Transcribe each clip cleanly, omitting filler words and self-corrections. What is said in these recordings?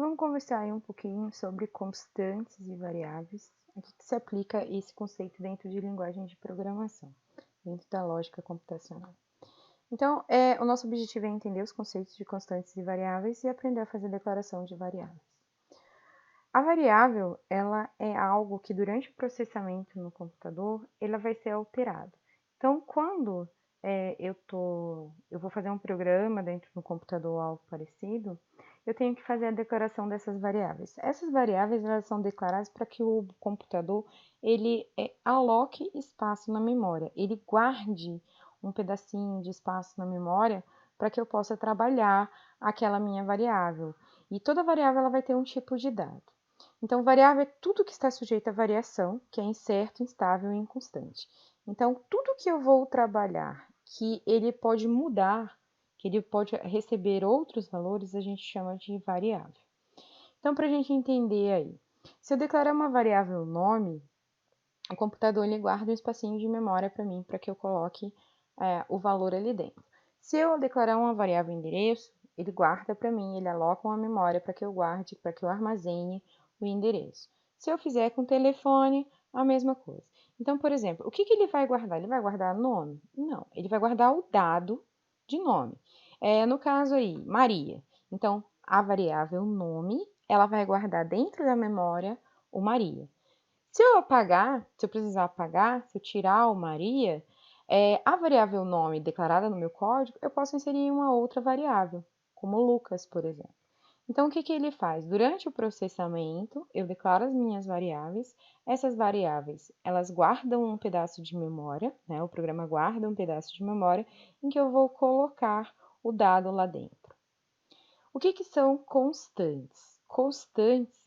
vamos conversar aí um pouquinho sobre constantes e variáveis. Aqui que se aplica esse conceito dentro de linguagem de programação, dentro da lógica computacional. Então, o nosso objetivo é entender os conceitos de constantes e variáveis e aprender a fazer declaração de variáveis. A variável, ela é algo que durante o processamento no computador, ela vai ser alterada. Então, quando eu vou fazer um programa dentro do computador ou algo parecido, eu tenho que fazer a declaração dessas variáveis. Essas variáveis, elas são declaradas para que o computador, ele aloque espaço na memória, ele guarde um pedacinho de espaço na memória para que eu possa trabalhar aquela minha variável. E toda variável, ela vai ter um tipo de dado. Então, variável é tudo que está sujeito a variação, que é incerto, instável e inconstante. Então, tudo que eu vou trabalhar, que ele pode mudar, que ele pode receber outros valores, a gente chama de variável. Então, para a gente entender aí, se eu declarar uma variável nome, o computador ele guarda um espacinho de memória para mim, para que eu coloque o valor ali dentro. Se eu declarar uma variável endereço, ele guarda para mim, ele aloca uma memória para que eu guarde, para que eu armazene o endereço. Se eu fizer com telefone, a mesma coisa. Então, por exemplo, o que ele vai guardar? Ele vai guardar nome? Não, ele vai guardar o dado de nome. No caso aí, Maria. Então, a variável nome, ela vai guardar dentro da memória o Maria. Se eu apagar, se eu precisar apagar, se eu tirar o Maria, a variável nome declarada no meu código, eu posso inserir uma outra variável, como Lucas, por exemplo. Então, o que ele faz? Durante o processamento, eu declaro as minhas variáveis. Essas variáveis, elas guardam um pedaço de memória, né? O programa guarda um pedaço de memória em que eu vou colocar o dado lá dentro. O que são constantes? Constantes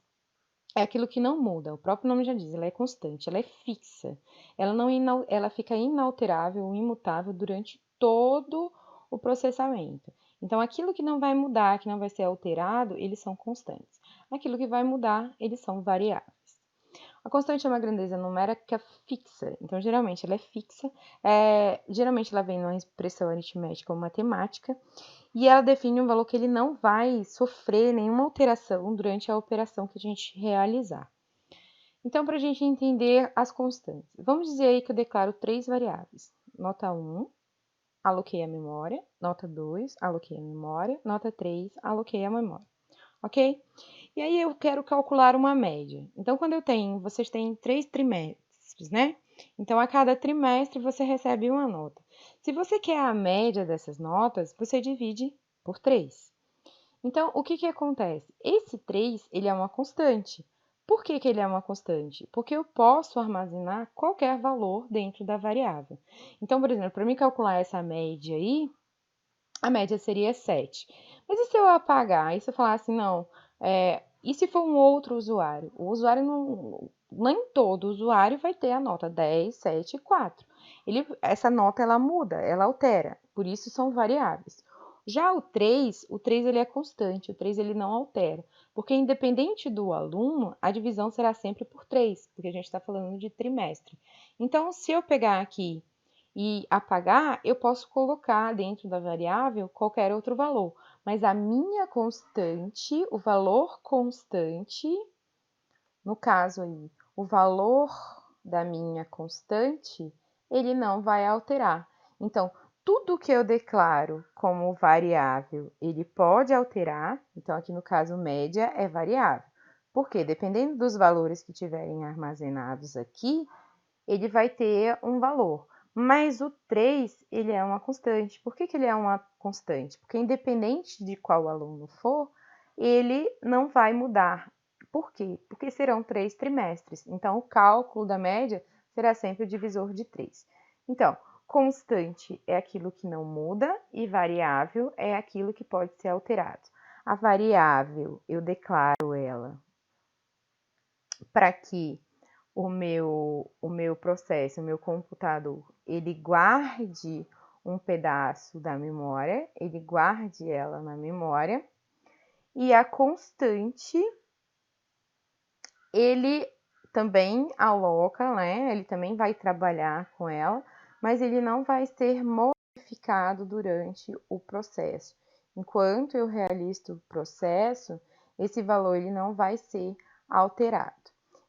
é aquilo que não muda, o próprio nome já diz, ela é constante, ela é fixa. Ela fica inalterável, imutável durante todo o processamento. Então, aquilo que não vai mudar, que não vai ser alterado, eles são constantes. Aquilo que vai mudar, eles são variáveis. A constante é uma grandeza numérica fixa, então geralmente ela é fixa, geralmente ela vem numa expressão aritmética ou matemática, e ela define um valor que ele não vai sofrer nenhuma alteração durante a operação que a gente realizar. Então, para a gente entender as constantes, vamos dizer aí que eu declaro 3 variáveis. Nota 1, aloquei a memória. Nota 2, aloquei a memória. Nota 3, aloquei a memória. Ok? E aí eu quero calcular uma média. Então, vocês têm 3 trimestres, né? Então, a cada trimestre você recebe uma nota. Se você quer a média dessas notas, você divide por 3. Então, o que acontece? Esse 3, ele é uma constante. Por que ele é uma constante? Porque eu posso armazenar qualquer valor dentro da variável. Então, por exemplo, para mim calcular essa média aí, a média seria 7. Mas e se eu apagar? E se eu falar assim, não, e se for um outro usuário? O usuário não, nem todo usuário vai ter a nota 10, 7 e 4. Essa nota ela muda, ela altera, por isso são variáveis. Já o 3 ele é constante, o 3 ele não altera, porque independente do aluno, a divisão será sempre por 3, porque a gente está falando de trimestre. Então, se eu pegar aqui e apagar, eu posso colocar dentro da variável qualquer outro valor. Mas a minha constante, o valor constante, no caso aí, o valor da minha constante, ele não vai alterar. Então, tudo que eu declaro como variável, ele pode alterar. Então, aqui no caso, média é variável. Porque, dependendo dos valores que tiverem armazenados aqui, ele vai ter um valor. Mas o 3, ele é uma constante. Por que ele é uma constante? Porque independente de qual aluno for, ele não vai mudar. Por quê? Porque serão 3 trimestres. Então, o cálculo da média será sempre o divisor de 3. Então, constante é aquilo que não muda e variável é aquilo que pode ser alterado. A variável, eu declaro ela para que o meu processo, o meu computador, ele guarde um pedaço da memória, ele guarde ela na memória, e a constante, ele também aloca, né? Ele também vai trabalhar com ela, mas ele não vai ser modificado durante o processo. Enquanto eu realizo o processo, esse valor ele não vai ser alterado.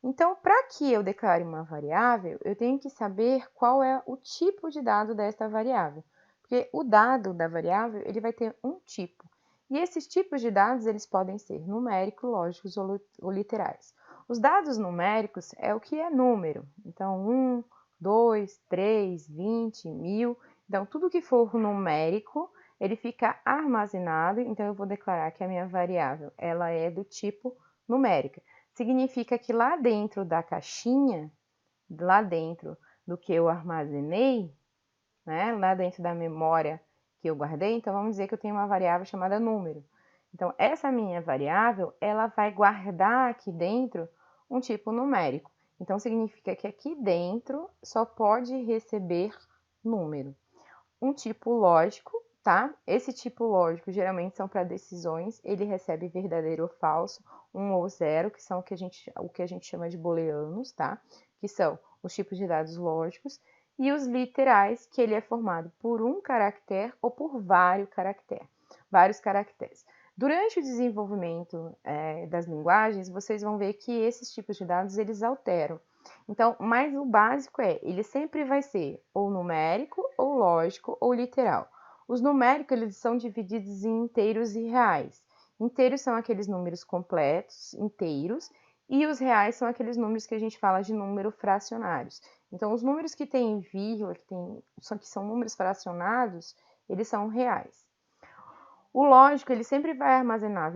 Então, para que eu declare uma variável, eu tenho que saber qual é o tipo de dado desta variável. Porque o dado da variável ele vai ter um tipo. E esses tipos de dados eles podem ser numéricos, lógicos ou literais. Os dados numéricos é o que é número. Então, 1, 2, 3, 20, 1000. Então, tudo que for numérico, ele fica armazenado. Então, eu vou declarar que a minha variável ela é do tipo numérica. Significa que lá dentro da caixinha, lá dentro do que eu armazenei, né, lá dentro da memória que eu guardei, então vamos dizer que eu tenho uma variável chamada número. Então, essa minha variável, ela vai guardar aqui dentro um tipo numérico. Então, significa que aqui dentro só pode receber número. Um tipo lógico, tá? Esse tipo lógico geralmente são para decisões, ele recebe verdadeiro ou falso, 1 ou 0, que são o que a gente chama de booleanos, tá? Que são os tipos de dados lógicos, e os literais, que ele é formado por um caractere ou por vários caracteres. Durante o desenvolvimento das linguagens, vocês vão ver que esses tipos de dados eles alteram. Então, mas o básico ele sempre vai ser ou numérico, ou lógico, ou literal. Os numéricos eles são divididos em inteiros e reais. Inteiros são aqueles números completos, inteiros, e os reais são aqueles números que a gente fala de número fracionários. Então, os números que têm vírgula, que são números fracionados, eles são reais. O lógico, ele sempre vai armazenar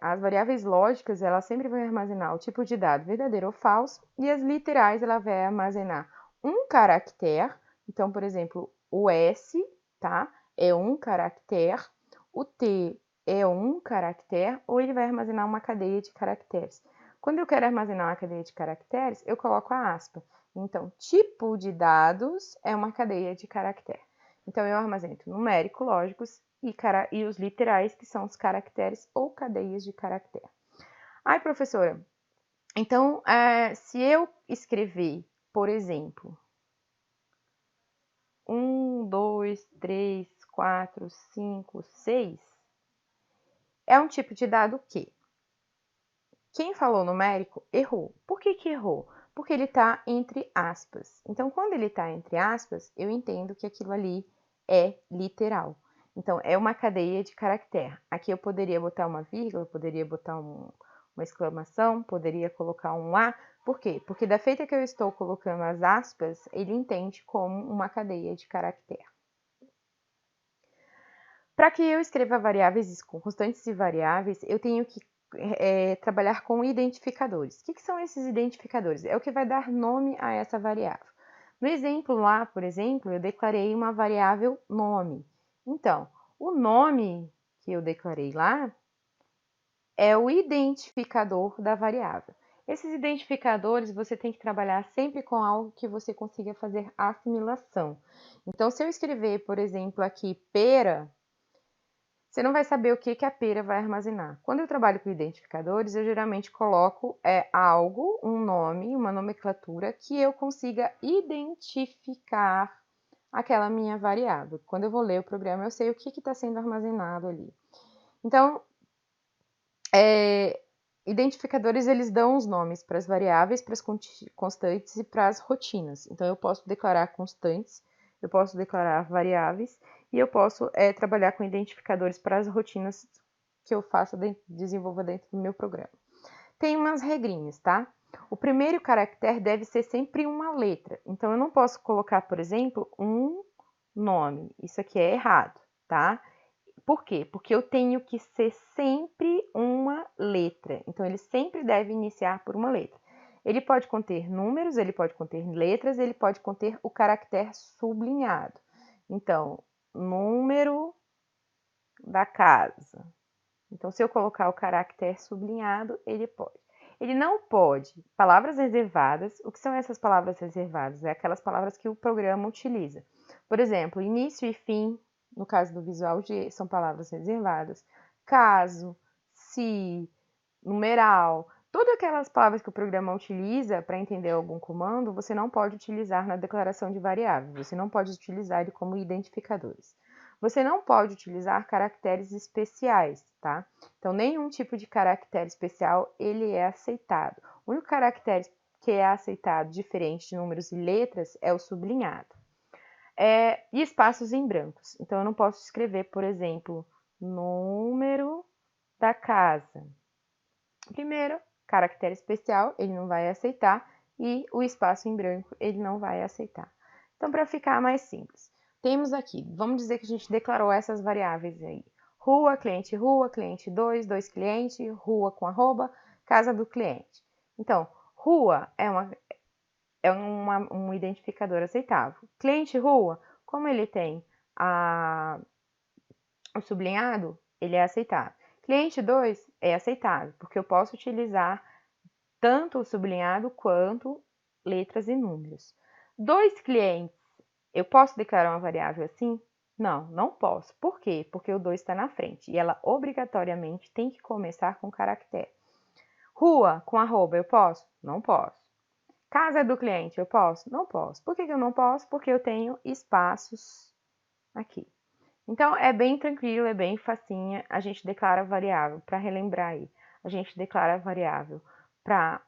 as variáveis lógicas, ela sempre vai armazenar o tipo de dado verdadeiro ou falso, e as literais, ela vai armazenar um caractere. Então, por exemplo, o S, tá? É um caractere, o T é um caractere, ou ele vai armazenar uma cadeia de caracteres. Quando eu quero armazenar uma cadeia de caracteres, eu coloco a aspa. Então, tipo de dados é uma cadeia de caractere. Então, eu armazeno numérico, lógicos e os literais, que são os caracteres ou cadeias de caractere. Ai, professora, então, se eu escrever, por exemplo, 1, 2, 3, 4, 5, 6, é um tipo de dado que quem falou numérico errou. Por que errou? Porque ele está entre aspas. Então, quando ele está entre aspas, eu entendo que aquilo ali é literal. Então, é uma cadeia de caractere. Aqui eu poderia botar uma vírgula, poderia botar uma exclamação, poderia colocar um A. Por quê? Porque da feita que eu estou colocando as aspas, ele entende como uma cadeia de caractere. Para que eu escreva variáveis constantes e variáveis, eu tenho que trabalhar com identificadores. O que são esses identificadores? É o que vai dar nome a essa variável. No exemplo lá, por exemplo, eu declarei uma variável nome. Então, o nome que eu declarei lá é o identificador da variável. Esses identificadores você tem que trabalhar sempre com algo que você consiga fazer assimilação. Então, se eu escrever, por exemplo, aqui pera, você não vai saber o que a pera vai armazenar. Quando eu trabalho com identificadores, eu geralmente coloco algo, um nome, uma nomenclatura que eu consiga identificar aquela minha variável. Quando eu vou ler o programa, eu sei o que está sendo armazenado ali. Então, identificadores, eles dão os nomes para as variáveis, para as constantes e para as rotinas. Então, eu posso declarar constantes, eu posso declarar variáveis, e eu posso trabalhar com identificadores para as rotinas que eu desenvolva dentro do meu programa. Tem umas regrinhas, tá? O primeiro caractere deve ser sempre uma letra. Então, eu não posso colocar, por exemplo, um nome. Isso aqui é errado, tá? Por quê? Porque eu tenho que ser sempre uma letra. Então, ele sempre deve iniciar por uma letra. Ele pode conter números, ele pode conter letras, ele pode conter o caractere sublinhado. Então, número da casa. Então, se eu colocar o caractere sublinhado, ele pode. Ele não pode. Palavras reservadas. O que são essas palavras reservadas? É aquelas palavras que o programa utiliza. Por exemplo, início e fim, no caso do Visual G, são palavras reservadas. Caso, se, numeral. Todas aquelas palavras que o programa utiliza para entender algum comando, você não pode utilizar na declaração de variável. Você não pode utilizar ele como identificadores. Você não pode utilizar caracteres especiais, tá? Então, nenhum tipo de caractere especial, ele é aceitado. O único caractere que é aceitado, diferente de números e letras, é o sublinhado. E espaços em brancos. Então, eu não posso escrever, por exemplo, número da casa. Primeiro, caractere especial, ele não vai aceitar, e o espaço em branco, ele não vai aceitar. Então, para ficar mais simples, temos aqui, vamos dizer que a gente declarou essas variáveis aí. Rua, cliente 2, 2 cliente, rua com arroba, casa do cliente. Então, rua é um identificador aceitável. Cliente rua, como ele tem o sublinhado, ele é aceitável. Cliente 2 é aceitável, porque eu posso utilizar tanto o sublinhado quanto letras e números. 2 clientes, eu posso declarar uma variável assim? Não, não posso. Por quê? Porque o 2 está na frente e ela obrigatoriamente tem que começar com caractere. Rua com arroba, eu posso? Não posso. Casa do cliente, eu posso? Não posso. Por que eu não posso? Porque eu tenho espaços aqui. Então, é bem tranquilo, é bem facinha. A gente declara a variável, para relembrar aí, a gente declara a variável para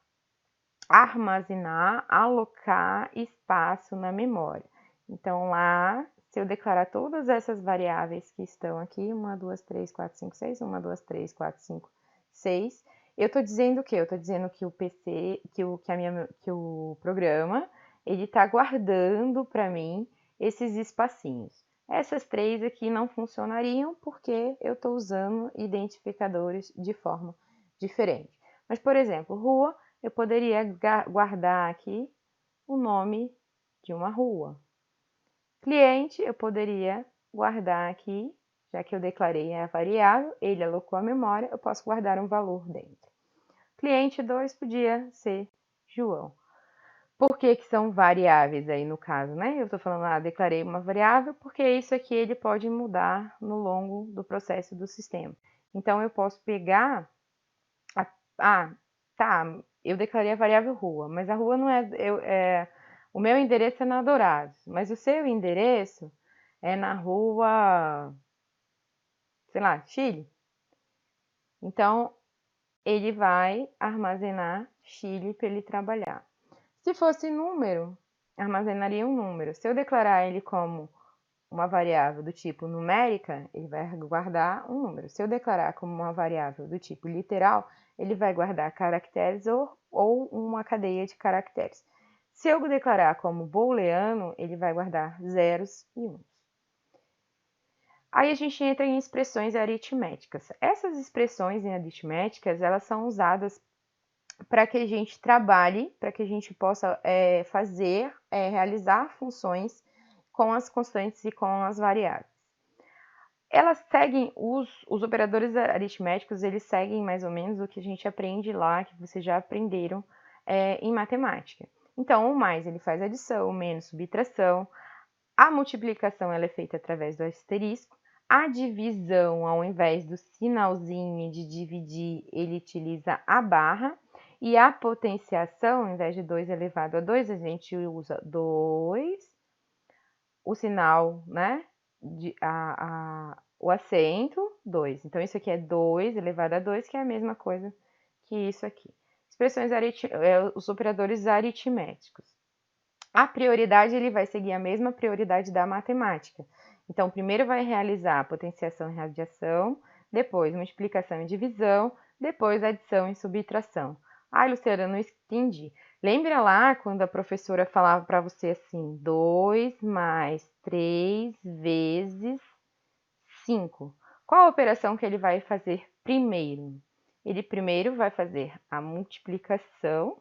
armazenar, alocar espaço na memória. Então, lá, se eu declarar todas essas variáveis que estão aqui, 1, 2, 3, 4, 5, 6, 1, 2, 3, 4, 5, 6, eu estou dizendo o quê? Eu estou dizendo que o PC, que o programa, ele está guardando para mim esses espacinhos. Essas 3 aqui não funcionariam porque eu estou usando identificadores de forma diferente. Mas, por exemplo, rua, eu poderia guardar aqui o nome de uma rua. Cliente, eu poderia guardar aqui, já que eu declarei a variável, ele alocou a memória, eu posso guardar um valor dentro. Cliente 2 podia ser João. Por que são variáveis aí no caso, né? Eu estou falando, declarei uma variável, porque isso aqui ele pode mudar no longo do processo do sistema. Então, eu posso pegar, eu declarei a variável rua, mas a rua não o meu endereço é na Dourados, mas o seu endereço é na rua, sei lá, Chile. Então, ele vai armazenar Chile para ele trabalhar. Se fosse número, armazenaria um número. Se eu declarar ele como uma variável do tipo numérica, ele vai guardar um número. Se eu declarar como uma variável do tipo literal, ele vai guardar caracteres ou uma cadeia de caracteres. Se eu declarar como booleano, ele vai guardar zeros e uns. Aí a gente entra em expressões aritméticas. Essas expressões aritméticas, elas são usadas para que a gente trabalhe, para que a gente possa realizar funções com as constantes e com as variáveis. Elas seguem, os operadores aritméticos, eles seguem mais ou menos o que a gente aprende lá, que vocês já aprenderam em matemática. Então, o mais ele faz adição, o menos subtração, a multiplicação ela é feita através do asterisco, a divisão, ao invés do sinalzinho de dividir, ele utiliza a barra, e a potenciação, ao invés de 2 elevado a 2, a gente usa 2, o sinal, né, o acento, 2. Então, isso aqui é 2 elevado a 2, que é a mesma coisa que isso aqui. Expressões os operadores aritméticos. A prioridade, ele vai seguir a mesma prioridade da matemática. Então, primeiro vai realizar a potenciação e radiação, depois multiplicação e divisão, depois adição e subtração. Ai, Luciana, não entendi. Lembra lá quando a professora falava para você assim, 2 mais 3 vezes 5. Qual a operação que ele vai fazer primeiro? Ele primeiro vai fazer a multiplicação,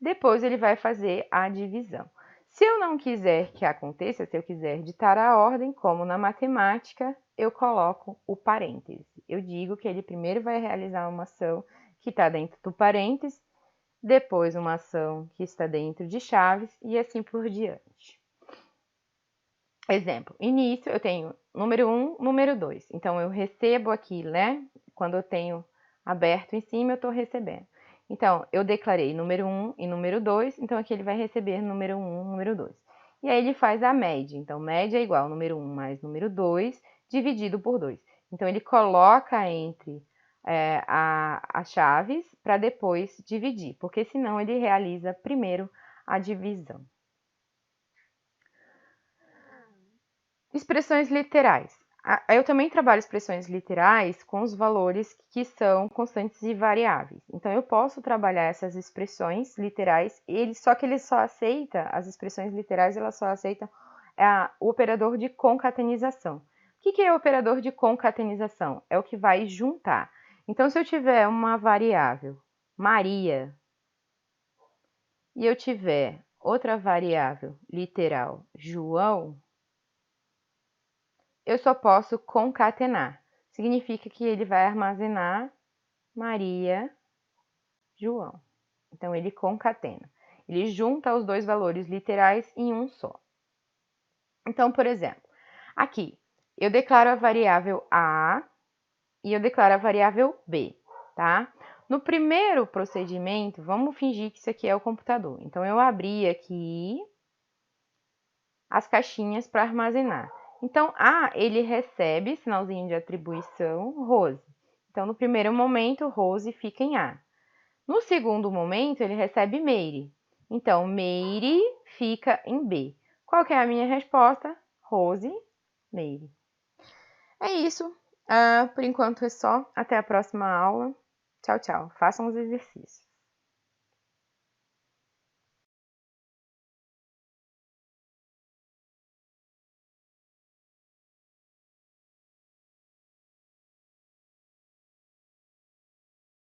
depois ele vai fazer a divisão. Se eu não quiser que aconteça, se eu quiser ditar a ordem, como na matemática, eu coloco o parêntese. Eu digo que ele primeiro vai realizar uma ação que está dentro do parêntese, depois uma ação que está dentro de chaves e assim por diante. Exemplo, início eu tenho número 1, número 2. Então, eu recebo aqui, né? Quando eu tenho aberto em cima, eu estou recebendo. Então, eu declarei número 1 e número 2, então aqui ele vai receber número 1, número 2. E aí ele faz a média. Então, média é igual número 1 mais número 2, dividido por 2. Então, ele coloca entre as chaves para depois dividir, porque senão ele realiza primeiro a divisão. Expressões literais. Eu também trabalho expressões literais com os valores que são constantes e variáveis. Então, eu posso trabalhar essas expressões literais, só que ele só aceita, as expressões literais, elas só aceitam o operador de concatenização. O que é o operador de concatenização? É o que vai juntar. Então, se eu tiver uma variável, Maria, e eu tiver outra variável literal, João, eu só posso concatenar. Significa que ele vai armazenar Maria, João. Então, ele concatena. Ele junta os dois valores literais em um só. Então, por exemplo, aqui, eu declaro a variável A e eu declaro a variável B, tá? No primeiro procedimento, vamos fingir que isso aqui é o computador. Então, eu abri aqui as caixinhas para armazenar. Então, A, ele recebe, sinalzinho de atribuição, Rose. Então, no primeiro momento, Rose fica em A. No segundo momento, ele recebe Meire. Então, Meire fica em B. Qual que é a minha resposta? Rose, Meire. É isso. Por enquanto é só. Até a próxima aula. Tchau, tchau. Façam os exercícios.